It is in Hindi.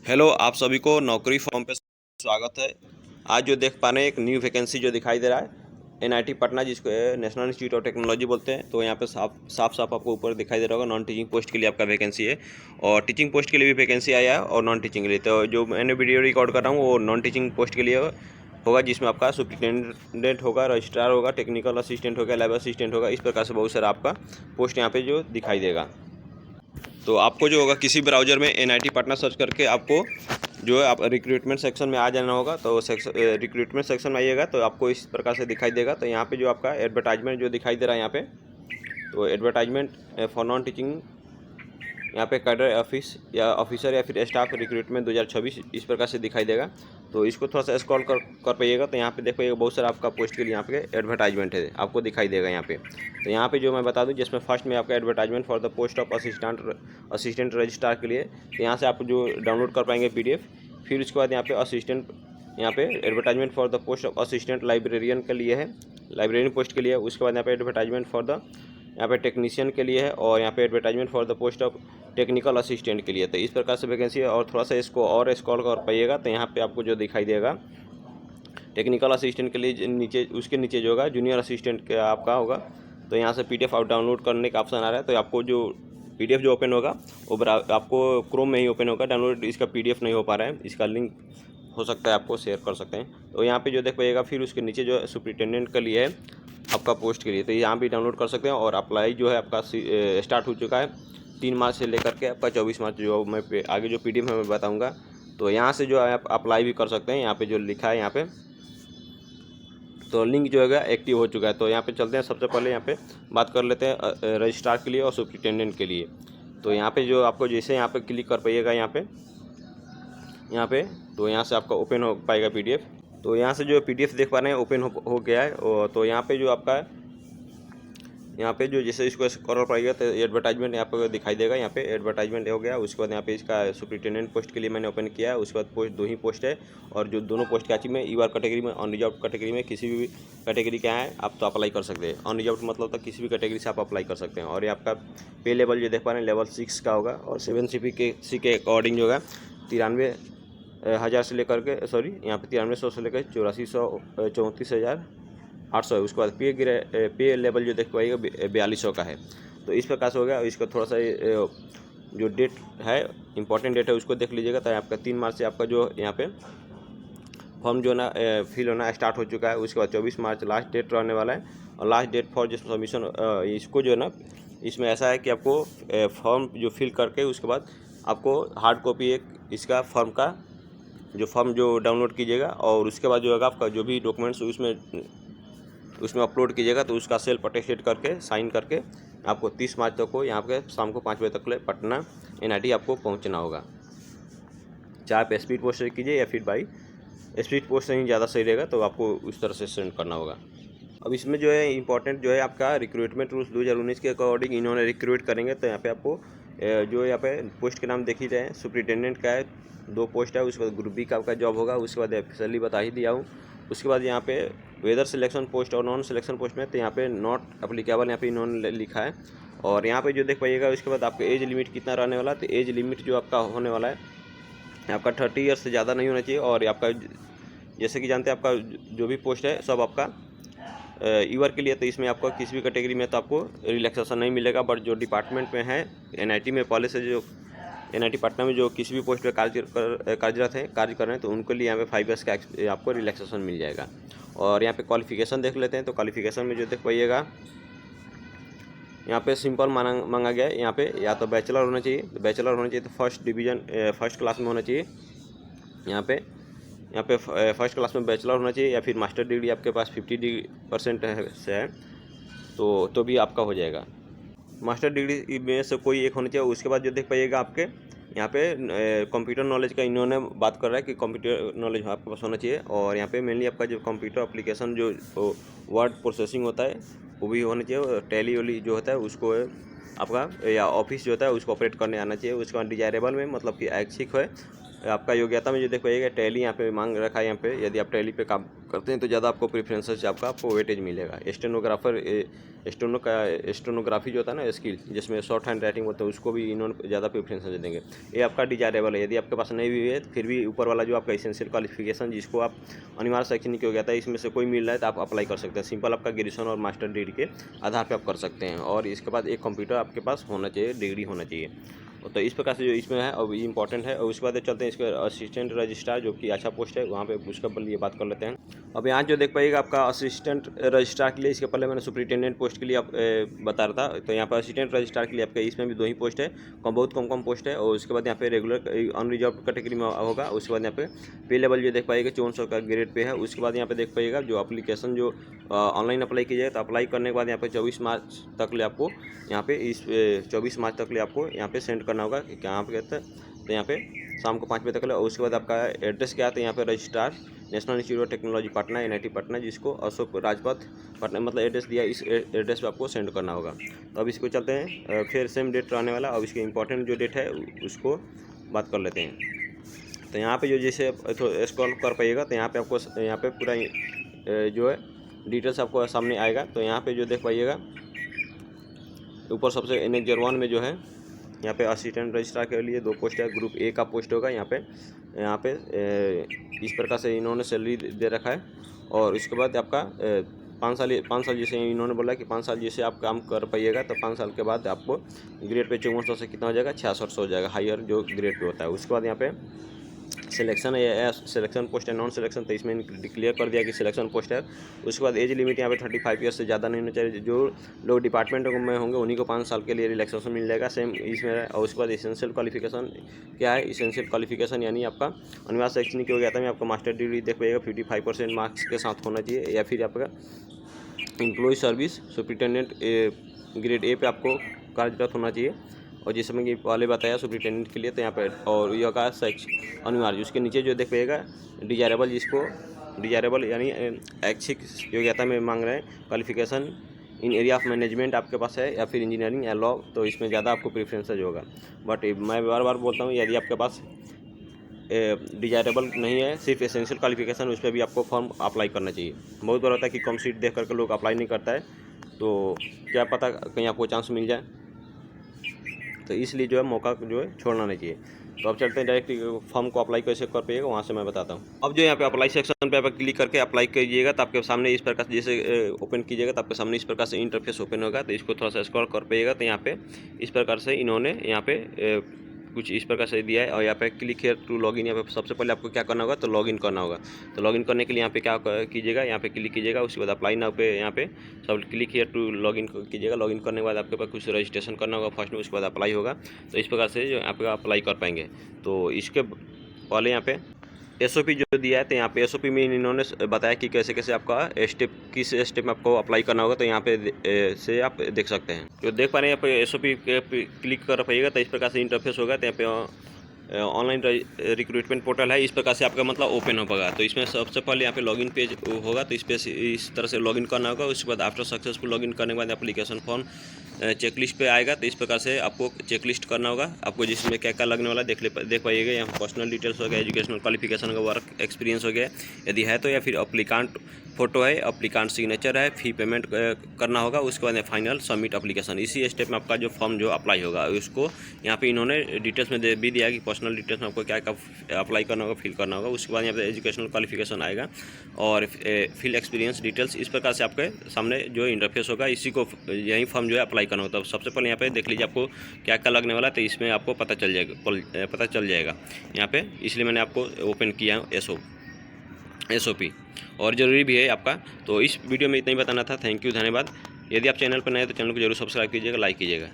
हेलो, आप सभी को नौकरी फॉर्म पे स्वागत है। आज जो देख पा रहे हैं एक न्यू वैकेंसी जो दिखाई दे रहा है एनआईटी पटना, जिसको नेशनल इंस्टीट्यूट ऑफ टेक्नोलॉजी बोलते हैं। तो यहाँ पे साफ साफ आपको ऊपर दिखाई दे रहा होगा, नॉन टीचिंग पोस्ट के लिए आपका वैकेंसी है और टीचिंग पोस्ट के लिए भी वैकेंसी आया है और नॉन टीचिंग के लिए। तो जो मैंने वीडियो रिकॉर्ड कर रहा हूँ वो नॉन टीचिंग पोस्ट के लिए होगा, जिसमें आपका सुपरिटेंडेंट होगा, रजिस्ट्रार होगा, टेक्निकल असिस्टेंट होगा, लैब असिस्टेंट होगा। इस प्रकार से बहुत सारा आपका पोस्ट यहाँ पे जो दिखाई देगा। तो आपको जो होगा किसी ब्राउज़र में एनआईटी पटना सर्च करके आपको जो है आप रिक्रूटमेंट सेक्शन में आ जाना होगा। तो रिक्रूटमेंट सेक्शन में आइएगा तो आपको इस प्रकार से दिखाई देगा। तो यहाँ पे जो आपका एडवर्टाइजमेंट जो दिखाई दे रहा है यहाँ पे, तो एडवर्टाइजमेंट फॉर नॉन टीचिंग, यहाँ पे कैडर ऑफिस या ऑफिसर या फिर स्टाफ रिक्रूटमेंट 2026 इस प्रकार से दिखाई देगा। तो इसको थोड़ा सा स्क्रॉल कर पाइएगा तो यहाँ पे देख पाइएगा बहुत सारा आपका पोस्ट के लिए यहाँ पे एडवर्टाइजमेंट है, आपको दिखाई देगा यहाँ पे। तो यहाँ पे जो मैं बता दूँ, जिसमें फर्स्ट में आपका advertisement for the post of assistant registrar के लिए, तो यहाँ से आप जो डाउनलोड कर पाएंगे PDF। फिर उसके बाद यहाँ पे असिस्टेंट, यहाँ पे advertisement for the post of assistant librarian के लिए है, लाइब्रेरियन पोस्ट के लिए। उसके बाद यहाँ पे एडवर्टाइजमेंट फॉर द, यहाँ पे टेक्नीशियन के लिए है और यहाँ पे advertisement for the post of technical assistant के लिए। तो इस प्रकार से वैकेंसी है। और थोड़ा सा इसको और स्क्रॉल कर पाइएगा तो यहाँ पे आपको जो दिखाई देगा टेक्निकल असिस्टेंट के लिए नीचे, उसके नीचे जो होगा जूनियर असिस्टेंट का आपका होगा। तो यहाँ से PDF आप डाउनलोड करने का ऑप्शन आ रहा है। तो आपको जो PDF जो ओपन होगा वो आपको क्रोम में ही ओपन होगा। डाउनलोड इसका PDF नहीं हो पा रहा है, इसका लिंक हो सकता है आपको शेयर कर सकते हैं। तो यहाँ पे जो देख पाइएगा, फिर उसके नीचे जो सुपरिटेंडेंट के लिए है आपका पोस्ट के लिए, तो यहाँ भी डाउनलोड कर सकते हैं। और अप्लाई जो है आपका स्टार्ट हो चुका है 3 मार्च से लेकर के आपका 24 मार्च, जो मैं आगे जो PDF में मैं बताऊँगा। तो यहाँ से जो है आप अप्लाई भी कर सकते हैं। यहाँ पे जो लिखा है यहाँ पे, तो लिंक जो है एक्टिव हो चुका है। तो यहाँ पे चलते हैं, सबसे पहले यहाँ पे बात कर लेते हैं रजिस्ट्रार के लिए और सुपरिटेंडेंट के लिए। तो यहाँ पे जो आपको जैसे यहाँ पे क्लिक कर पाइएगा यहाँ पे, तो यहाँ से आपका ओपन हो पाएगा PDF। तो यहाँ से जो PDF देख पा रहे हैं ओपन हो गया है। तो यहाँ पे जो आपका, यहाँ पे जो जैसे इसको स्क्रॉल पाइएगा तो एडवर्टाइजमेंट यहाँ पे दिखाई देगा। यहाँ पे एडवर्टाइजमेंट हो गया। उसके बाद यहाँ पे इसका सुपरिटेंडेंट पोस्ट के लिए मैंने ओपन किया है। उसके बाद पोस्ट 2 ही पोस्ट है और जो दोनों पोस्ट कैची में UR कैटेगरी में, अनरिजर्व कैटेगरी में, किसी भी कैटेगरी का है आप तो अप्लाई कर सकते हैं। अनरिजर्व मतलब तो किसी भी कैटेगरी से आप अप्लाई कर सकते हैं। और ये आपका पे लेवल जो देख पा रहे हैं लेवल 6 का होगा और 7 CPC के अकॉर्डिंग जो होगा 93,000 से लेकर के, सॉरी यहाँ पे 9300 से लेकर 34,34,800 है। उसके बाद पे लेवल जो देख पाइएगा 4200 का है। तो इस प्रकार से हो गया। इसका थोड़ा सा जो डेट है, इंपॉर्टेंट डेट है, उसको देख लीजिएगा। तो आपका 3 मार्च से आपका जो यहाँ पे फॉर्म जो ना फिल होना स्टार्ट हो चुका है। उसके बाद 24 मार्च लास्ट डेट रहने वाला है। और लास्ट डेट फॉर जो सबमिशन, इसको जो है ना, इसमें ऐसा है कि आपको फॉर्म जो फिल करके उसके बाद आपको हार्ड कॉपी एक इसका फॉर्म का जो फॉर्म जो डाउनलोड कीजिएगा और उसके बाद जो है आपका जो भी डॉक्यूमेंट्स उसमें अपलोड कीजिएगा। तो उसका सेल्फ अटेस्टेड करके साइन करके आपको 30 मार्च तक को यहाँ पे शाम को 5 बजे तक ले पटना NIT आपको पहुँचना होगा। चाहे आप स्पीड पोस्ट से कीजिए या फिर बाई स्पीड पोस्ट से ही ज़्यादा सही रहेगा। तो आपको उस तरह से सेंड करना होगा। अब इसमें जो है इंपॉर्टेंट जो है आपका रिक्रूटमेंट रूल्स 2019 के अकॉर्डिंग इन्होंने रिक्रूट करेंगे। तो यहाँ पे आपको जो यहाँ पे पोस्ट के नाम देख ही रहे हैं, सुपरिटेंडेंट का है 2 पोस्ट है। उसके बाद ग्रुप B का आपका जॉब होगा। उसके बाद ऑफिशियली बता ही दिया हूँ। उसके बाद यहाँ पे वेदर सिलेक्शन पोस्ट और नॉन सिलेक्शन पोस्ट में, तो यहाँ पे नॉट अप्लीकेबल यहाँ पे इन्होंने लिखा है। और यहाँ पे जो देख पाइएगा उसके बाद आपका एज लिमिट कितना रहने वाला है। तो एज लिमिट जो आपका होने वाला है आपका 30 ईयर्स से ज़्यादा नहीं होना चाहिए। और आपका जैसे कि जानते हैं आपका जो भी पोस्ट है सब आपका UR के लिए। तो इसमें आपको किसी भी कैटेगरी में तो आपको रिलैक्सेशन नहीं मिलेगा। बट जो डिपार्टमेंट में है NIT में पहले से जो NIT पटना में जो किसी भी पोस्ट पे कार्यरत हैं, कार्य कर रहे हैं, तो उनके लिए यहाँ पे 5 ईयर्स का आपको रिलैक्सेशन मिल जाएगा। और यहाँ पे क्वालिफिकेशन देख लेते हैं। तो क्वालिफिकेशन में जो देख पाइएगा यहाँ पे सिंपल मांगा गया है। यहाँ पे या तो बैचलर होना चाहिए, तो बैचलर होना चाहिए तो फर्स्ट क्लास में होना चाहिए। यहाँ पे फर्स्ट क्लास में बैचलर होना चाहिए या फिर मास्टर डिग्री आपके पास 50% से है तो भी आपका हो जाएगा। मास्टर डिग्री में से कोई एक होना चाहिए। उसके बाद जो देख पाइएगा आपके यहाँ पे कंप्यूटर नॉलेज का इन्होंने बात कर रहा है कि कंप्यूटर नॉलेज आपके पास होना चाहिए। और यहाँ पे मेनली आपका जो कंप्यूटर एप्लीकेशन जो वर्ड प्रोसेसिंग होता है वो भी होना चाहिए। और टैली वैली जो होता है उसको आपका या ऑफिस जो होता है उसको ऑपरेट करने आना चाहिए। उसके बाद डिजायरेबल में मतलब कि ऐच्छिक है आपका योग्यता में जो देख पाइएगा टैली यहाँ पे मांग रखा है। यहाँ पे यदि आप टैली पे काम करते हैं तो ज़्यादा आपको प्रेफरेंसेस आपको वेटेज मिलेगा। स्टेनोग्राफी जो होता है ना स्किल, जिसमें शॉर्ट हैंड राइटिंग होता है, उसको भी इन्होंने ज़्यादा प्रेफरेंसेस देंगे। ये आपका डिजायरेबल है। यदि आपके पास नहीं भी है फिर भी ऊपर वाला जो आपका एसेंशियल क्वालिफिकेशन जिसको आप अनिवार्य शैक्षणिक योग्यता है इसमें से कोई मिल रहा है तो आप अप्लाई कर सकते हैं। सिंपल आपका ग्रेजुएशन और मास्टर डिग्री के आधार पर आप कर सकते हैं। और इसके बाद एक कंप्यूटर आपके पास होना चाहिए, डिग्री होना चाहिए। तो इस प्रकार से जो इसमें है और इम्पॉर्टेंट है। और उसके बाद चलते हैं इसके असिस्टेंट रजिस्ट्रार, जो कि अच्छा पोस्ट है, वहाँ पे उसका पहले ये बात कर लेते हैं। अब यहाँ जो देख पाइएगा आपका असिस्टेंट रजिस्ट्रार के लिए, इसके पहले मैंने सुपरिटेंडेंट पोस्ट के लिए आप बता रहा था। तो यहाँ पर असिस्टेंट रजिस्ट्रार के लिए आपका इसमें भी 2 ही पोस्ट है, बहुत कम पोस्ट है। और उसके बाद यहाँ पे रेगुलर अनरिजर्व कैटेगरी में होगा। उसके बाद यहाँ पे पे लेवल जो देख पाइएगा 5400 का ग्रेड पे है। उसके बाद यहाँ पे देख पाइएगा जो एप्लीकेशन जो ऑनलाइन अप्लाई कीजिएगा, तो अप्लाई करने के बाद यहाँ पे 24 मार्च तक ले आपको यहाँ पे 24 मार्च तक ले आपको यहाँ पे सेंड करना होगा। यहाँ पे कहते हैं तो यहाँ पे शाम को 5 बजे तक ले। और उसके बाद आपका एड्रेस क्या आता है, यहाँ पे registrar national institute of technology Patna NIT Patna, जिसको अशोक राजपथ पटना मतलब एड्रेस दिया, इस एड्रेस पे आपको सेंड करना होगा। तो अब इसको चलते हैं फिर सेम डेट रहने वाला। अब इसकी इंपॉर्टेंट जो डेट है उसको बात कर लेते हैं। तो यहाँ पे जो जैसे स्क्रॉल कर पाइएगा तो यहाँ पे आपको यहाँ पे पूरा जो है डिटेल्स आपको सामने आएगा। तो यहाँ पे जो देख पाइएगा ऊपर सबसे Annex 01 में जो है यहाँ पे असिस्टेंट रजिस्ट्रार के लिए 2 पोस्ट है, ग्रुप A का पोस्ट होगा। यहाँ पे इस प्रकार से इन्होंने सैलरी दे रखा है। और इसके बाद आपका 5 साल जैसे इन्होंने बोला कि 5 साल जैसे आप काम कर पाइएगा तो 5 साल के बाद आपको ग्रेड पे 5400 से कितना हो जाएगा, 6600 हो जाएगा, हायर जो ग्रेड पे होता है। उसके बाद यहाँ पे सिलेक्शन है, सिलेक्शन पोस्ट है, नॉन सिलेक्शन, तो इसमें डिक्लेयर कर दिया कि सिलेक्शन पोस्ट है। उसके बाद एज लिमिट यहाँ पे 35 ईयर्स से ज़्यादा नहीं होना चाहिए। जो लोग डिपार्टमेंट में होंगे उन्हीं को 5 साल के लिए रिलैक्सेशन मिल जाएगा, सेम इसमें है। और उसके बाद एसेंशियल क्वालिफिकेशन क्या है, एसेंशियल क्वालिफिकेशन यानी आपका अनिवार्य शैक्षणिक योग्यता में आपका मास्टर डिग्री देख पाइएगा 55% मार्क्स के साथ होना चाहिए, या फिर आपका employ service superintendent grade A पे आपको कार्यरत होना चाहिए। और जिस समय कि पहले बताया सुपरिटेंडेंट के लिए, तो यहाँ पर और यह का शैक्षिक अनिवार्य, उसके नीचे जो देख पाइएगा डिजायरेबल, जिसको डिजायरेबल यानी ऐच्छिक योग्यता में मांग रहे हैं, qualification in area of management आपके पास है, या फिर इंजीनियरिंग या लॉ, तो इसमें ज़्यादा आपको प्रेफरेंसेज होगा। बट मैं बार बार बोलता हूँ यदि आपके पास डिजायरेबल नहीं है, सिर्फ एसेंशियल क्वालिफिकेशन, उस पर भी आपको फॉर्म अप्लाई करना चाहिए। बहुत बार होता है कि कम सीट देख करके लोग अप्लाई नहीं करता है, तो क्या पता कहीं आपको चांस मिल जाए, तो इसलिए जो है मौका जो है छोड़ना नहीं चाहिए। तो अब चलते हैं डायरेक्ट फॉर्म को अप्लाई कैसे कर पाइएगा वहाँ से मैं बताता हूँ। अब जो यहाँ पे अप्लाई सेक्शन पे आप क्लिक करके अप्लाई कीजिएगा तो आपके सामने इस प्रकार से जैसे ओपन कीजिएगा तो आपके सामने इस प्रकार से इंटरफेस ओपन होगा। तो इसको थोड़ा सा स्क्रॉल कर पाइएगा तो यहाँ पे इस प्रकार से इन्होंने यहाँ पे कुछ इस प्रकार से दिया है। और यहाँ पे क्लिक हियर टू लॉगिन, यहाँ पे सबसे पहले आपको क्या करना होगा, तो लॉगिन करना होगा। तो लॉगिन करने के लिए यहाँ पे क्या कीजिएगा, यहाँ पे क्लिक कीजिएगा, उसके बाद अप्लाई नाउ पे यहाँ पे सब क्लिक हियर टू लॉगिन कीजिएगा। लॉगिन करने के बाद आपके पास कुछ रजिस्ट्रेशन करना होगा फर्स्ट में, उसके बाद अप्लाई होगा। तो इस प्रकार से जो यहाँ पे अप्लाई कर पाएंगे। तो इसके पहले यहाँ पे SOP जो दिया है, तो यहाँ पे SOP में इन्होंने बताया कि कैसे कैसे आपका स्टेप किस स्टेप में आपको अप्लाई करना होगा। तो यहाँ पे से आप देख सकते हैं, तो देख पा रहे हैं यहाँ पे SOP पे क्लिक कर पाइएगा तो इस प्रकार से इंटरफेस होगा। तो यहाँ पे ऑनलाइन रिक्रूटमेंट पोर्टल है, इस प्रकार से आपका मतलब ओपन हो पाएगा। तो इसमें सबसे पहले यहाँ पे लॉगिन पेज होगा, तो इस पे इस तरह से लॉगिन करना होगा। उसके बाद आफ्टर सक्सेसफुल लॉगिन करने के बाद एप्लीकेशन फॉर्म चेकलिस्ट पे आएगा। तो इस प्रकार से आपको चेकलिस्ट करना होगा, आपको जिसमें क्या क्या लगने वाला देख पाइएगा। यहाँ पर्सनल डिटेल्स हो गया, एजुकेशनल क्वालिफिकेशन का, वर्क एक्सपीरियंस हो गया यदि है तो, या फिर अप्लीकांट फोटो है, अप्लीकांट सिग्नेचर है, फी पेमेंट करना होगा। उसके बाद फाइनल सबमिट एप्लीकेशन, इसी स्टेप में आपका जो फॉर्म जो अप्लाई होगा उसको यहाँ पे इन्होंने डिटेल्स में भी दिया कि पर्सनल डिटेल्स में आपको क्या क्या अप्लाई करना होगा, फिल करना होगा। उसके बाद यहाँ पे एजुकेशनल क्वालिफिकेशन आएगा और फिल एक्सपीरियंस डिटेल्स। इस प्रकार से आपके सामने जो इंटरफेस होगा, इसी को यही फॉर्म जो है अप्लाई करना होता है। सबसे पहले यहाँ पे देख लीजिए आपको क्या क्या लगने वाला है, तो इसमें आपको पता चल जाएगा यहाँ पे, इसलिए मैंने आपको ओपन किया SOP, और ज़रूरी भी है आपका। तो इस वीडियो में इतना ही बताना था। थैंक यू, धन्यवाद। यदि आप चैनल पर नए हैं तो चैनल को जरूर सब्सक्राइब कीजिएगा, लाइक कीजिएगा।